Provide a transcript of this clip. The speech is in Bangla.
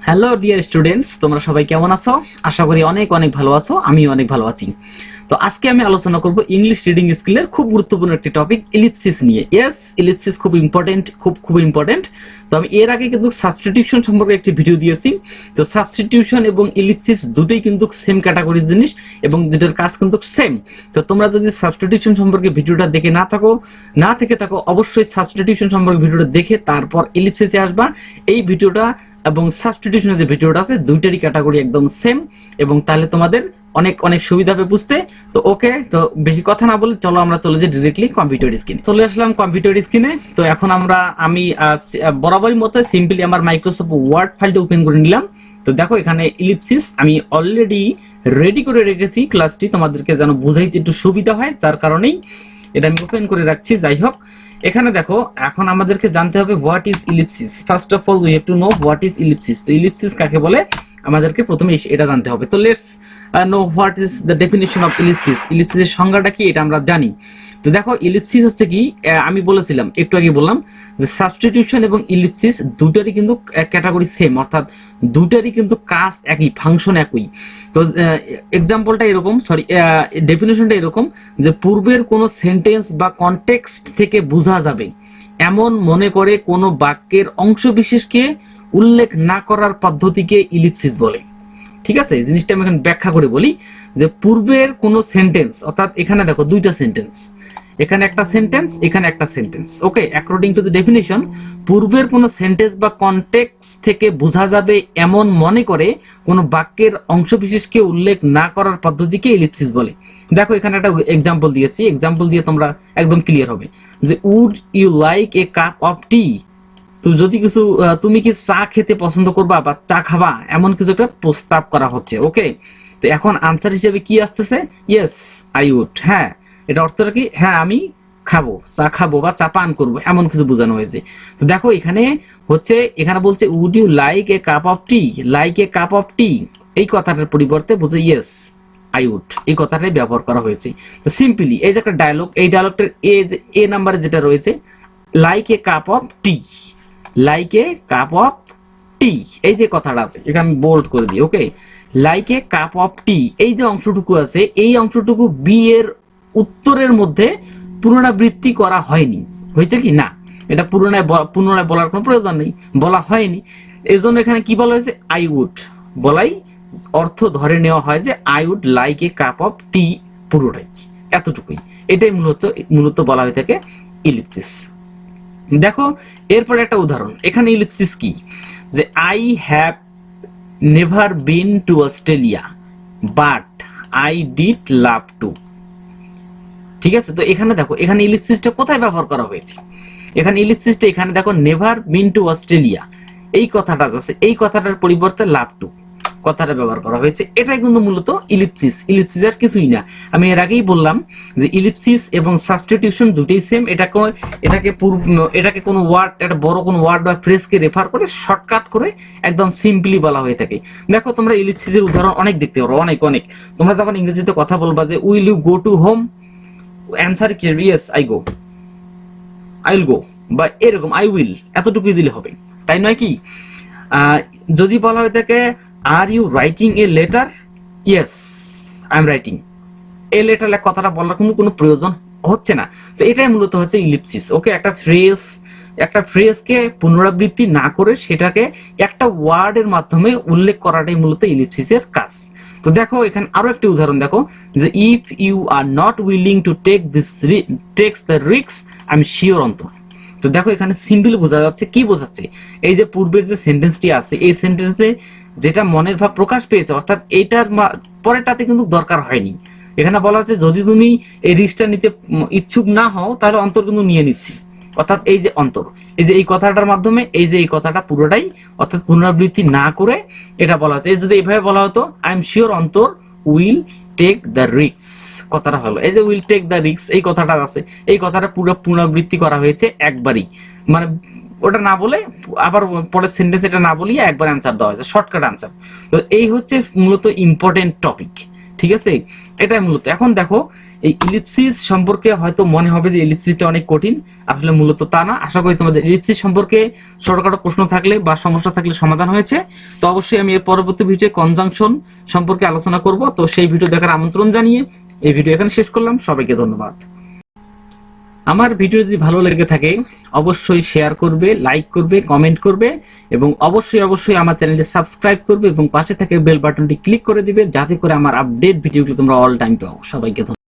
হ্যালো ডিয়ার স্টুডেন্টস, তোমরা সবাই কেমন আছো? আশা করি অনেক অনেক ভালো আছো। আমি অনেক ভালো আছি। তো আজকে আমি আলোচনা করব ইংলিশ রিডিং স্কিলের খুব গুরুত্বপূর্ণ একটি টপিক, ইলিপসিস নিয়ে। ইয়েস, ইলিপসিস খুব ইম্পর্টেন্ট, খুব ইম্পর্টেন্ট। তো আমি এর আগে কিন্তু সাবস্টিটিউশন সম্পর্কে একটি ভিডিও দিয়েছি। তো সাবস্টিটিউশন এবং ইলিপসিস দুটোই কিন্তু সেম ক্যাটাগরির জিনিস এবং দুটোর কাজ কিন্তু সেম। তো তোমরা যদি সাবস্টিটিউশন সম্পর্কে ভিডিওটা দেখে না থেকে থাকো, অবশ্যই সাবস্টিটিউশন সম্পর্কে ভিডিওটা দেখে তারপর ইলিপসিসে আসবা। এই ভিডিওটা এবং সাবস্টিটিউশনের যে ভিডিওটা আছে দুইটারই ক্যাটাগরি একদম সেম, এবং তাহলে তোমাদের অনেক অনেক সুবিধা হবে বুঝতে। তো ওকে, তো বেশি কথা না বলে চলো আমরা চলে যাই ডিরেক্টলি কম্পিউটার স্ক্রিনে। চলে আসলাম কম্পিউটার স্ক্রিনে। তো এখন আমি বরাবরই মতো সিম্পলি আমার মাইক্রোসফট ওয়ার্ড ফাইলটা ওপেন করে নিলাম। তো দেখো এখানে ইলিপসিস আমি অলরেডি রেডি করে রেখেছি ক্লাসটি, তোমাদেরকে যেন বুঝাইতে একটু সুবিধা হয়, যার কারণেই এটা আমি ওপেন করে রাখছি। যাই হোক, এখানে দেখো এখন আমাদেরকে জানতে হবে what is ellipsis. First of all we have to know what is ellipsis. তো ইলিপসিস কাকে বলে আমাদেরকে প্রথমে এটা জানতে হবে। তো let's know what is the definition of ellipsis. ইলিপসিসের সংজ্ঞাটা কি এটা আমরা জানি। তো দেখো ইলিপসিস হচ্ছে কি, আমি বলেছিলাম একটু আগে বললাম যে সাবস্টিটিউশন এবং ইলিপসিস দুটারই কিন্তু ক্যাটাগরি সেম, অর্থাৎ দুটারই কিন্তু কাজ একই, ফাংশন একই। তো এক্সাম্পলটা এরকম, ডেফিনেশনটা এরকম যে পূর্বের কোনো সেন্টেন্স বা কনটেক্সট থেকে বোঝা যাবে এমন মনে করে কোনো বাক্যের অংশ বিশেষকে উল্লেখ না করার পদ্ধতিকে ইলিপসিস বলে। ঠিক আছে, এই জিনিসটা আমি এখন ব্যাখ্যা করে বলি যে পূর্বের কোনো সেন্টেন্স, অর্থাৎ এখানে দেখো দুইটা সেন্টেন্স, এখানে একটা সেন্টেন্স, এখানে একটা sentence. Okay, according to the definition, পূর্বের কোনো সেন্টেন্স বা কনটেক্সট থেকে বোঝা যাবে এমন মনে করে কোনো বাক্যের অংশবিশেষকে উল্লেখ না করার পদ্ধতিকে ইলিপসিস বলে। দেখো এখানে একটা এক্সাম্পল দিয়েছি, এক্সাম্পল দিয়ে তোমরা একদম ক্লিয়ার হবে যে would you like a cup of tea. তো যদি কিছু তুমি কি চা খেতে পছন্দ করবা বা চা খাবা, এমন কিছু একটা প্রস্তাব করা হচ্ছে। ওকে, তো এখন আনসার হিসেবে কি আসতেছে? Yes I would. হ্যাঁ, এটা অর্থটা কি? হ্যাঁ আমি খাবো, চা খাবো বা চা পান করবো, এমন কিছু বোঝানো হয়েছে। তো দেখো এখানে বলছে would you like a cup of tea. Like a cup of tea এই কথাটার পরিবর্তে বলছে ইয়েস আই উড, এই কথাটাই ব্যবহার করা হয়েছে। তো সিম্পলি এই যে একটা ডায়লগ, এই ডায়লগটার এ নাম্বারে যেটা রয়েছে like a cup of tea, like a cup of tea, এই যে কথাটা আছে এটা আমি বোল্ড করে দিই। Okay, like a cup of tea, এই যে অংশটুকু আছে এই অংশটুকু বি এর উত্তরের মধ্যে পুনরাবৃত্তি করা হয়নি। হয়েছে কি না? এটা পুনরায় বলার কোনো প্রয়োজন নেই, বলা হয়নি। এই জন্য এখানে কি বলা হয়েছে? আই উড বলাই অর্থ ধরে নেওয়া হয় যে I would like a cup of tea, পুরোটাই এতটুকুই। এটাই মূলত বলা হয়ে থাকে ইলিপসিস। দেখো এরপরে একটা উদাহরণ, এখানে ইলিপসিস কি, যে I have never been to Australia but I did love to. ঠিক আছে, তো এখানে দেখো এখানে ইলিপসিসটা কোথায় ব্যবহার করা হয়েছে? এখানে ইলিপসিসটা এখানে দেখো নেভার বিন টু অস্ট্রেলিয়া এই কথাটা আছে, এই কথাটার পরিবর্তে লাভ টু কথাটা ব্যবহার করা হয়েছে। এটাই কিন্তু মূলত ইলিপসিস। ইলিপসিস আর কিছুই না। আমি এর আগেই বললাম যে ইলিপসিস এবং সাবস্টিটিউশন দুটোই সেম। এটাকে কোনো ওয়ার্ড, একটা বড় কোনো ওয়ার্ড বা ফ্রেজকে রেফার করে শর্টকাট করে একদম সিম্পলি বলা হয়ে থাকে। দেখো তোমরা ইলিপসিসের উদাহরণ অনেক দেখতে পারো, অনেক অনেক। তোমরা যখন ইংরেজিতে কথা বলবা যে will you go to home, answer কি? Yes I go, I will go, বা এরকম আই উইল, এতটুকুই দিলে হবে, তাই নয় কি? যদি বলা হয়ে থাকে are you writing a letter, yes I am writing. এই লেটার কথাটা বলার কিন্তু কোনো প্রয়োজন হচ্ছে না। তো এটাই মূলত হচ্ছে ইলিপসিস। ওকে, একটা ফ্রেজকে পুনরাবৃত্তি না করে সেটাকে একটা ওয়ার্ডের মাধ্যমে উল্লেখ করাটাই মূলত ইলিপসিসের কাজ। তো দেখো এখানে আরো একটি উদাহরণ দেখো যে if you are not willing to take the risk I am sure অন্তর। তো দেখো এখানে সিম্পলি বোঝা যাচ্ছে, কি বোঝাচ্ছে? এই যে পূর্বের যে সেন্টেন্সটি আছে এই সেন্টেন্সে যেটা মনের ভাব প্রকাশ পেয়েছে, অর্থাৎ এইটার পরেরটাতে কিন্তু দরকার হয়নি। এখানে বলা হচ্ছে যদি তুমি এই রিস্কটা নিতে ইচ্ছুক না হও তাহলে অন্তর কিন্তু নিয়ে নিচ্ছি, অর্থাৎ এই যে অন্তর, এই যে এই কথাটার মাধ্যমে এই যে এই কথাটা পুরোটাই অর্থাৎ পুনরাবৃত্তি না করে এটা বলা হচ্ছে। যদি এইভাবে বলা হতো আই এম শিওর অন্তর উইল টেক দ্য রিস্ক, কথাটা হলো এই যে উইল টেক দ্য রিস্ক এই কথাটা আছে, এই কথাটা পুরো পুনরাবৃত্তি করা হয়েছে একবারই, মানে ওটা না বলে আবার পরের সেন্টেন্স এটা না বলিয়ে একবার অ্যান্সার দেওয়া হয়েছে, শর্টকাট অ্যান্সার। তো এই হচ্ছে মূলত ইম্পর্টেন্ট টপিক। ঠিক আছে, এটাই মূলত। এখন দেখো এই ইলিপসিস সম্পর্কে হয়তো মনে হবে যে ইলিপসিসটা অনেক কঠিন, আসলে মূলত তা না। আশা করি তোমাদের ইলিপসিস সম্পর্কে ছোটখাটো প্রশ্ন থাকলে বা সমস্যা থাকলে সমাধান হয়েছে। তো অবশ্যই আমি এর পরবর্তী ভিডিও কনজাংশন সম্পর্কে আলোচনা করব। তো সেই ভিডিও দেখার আমন্ত্রণ জানিয়ে এই ভিডিও এখানে শেষ করলাম। সবাইকে ধন্যবাদ। আমার ভিডিও যদি ভালো লেগে থাকে অবশ্যই শেয়ার করবে, লাইক করবে, কমেন্ট করবে এবং অবশ্যই আমার চ্যানেলটি সাবস্ক্রাইব করবে এবং পাশে থাকা বেল বাটনটি ক্লিক করে দিবে, যাতে করে আমার আপডেট ভিডিওগুলো তোমরা অল টাইম পাও। সবাইকে ধন্যবাদ।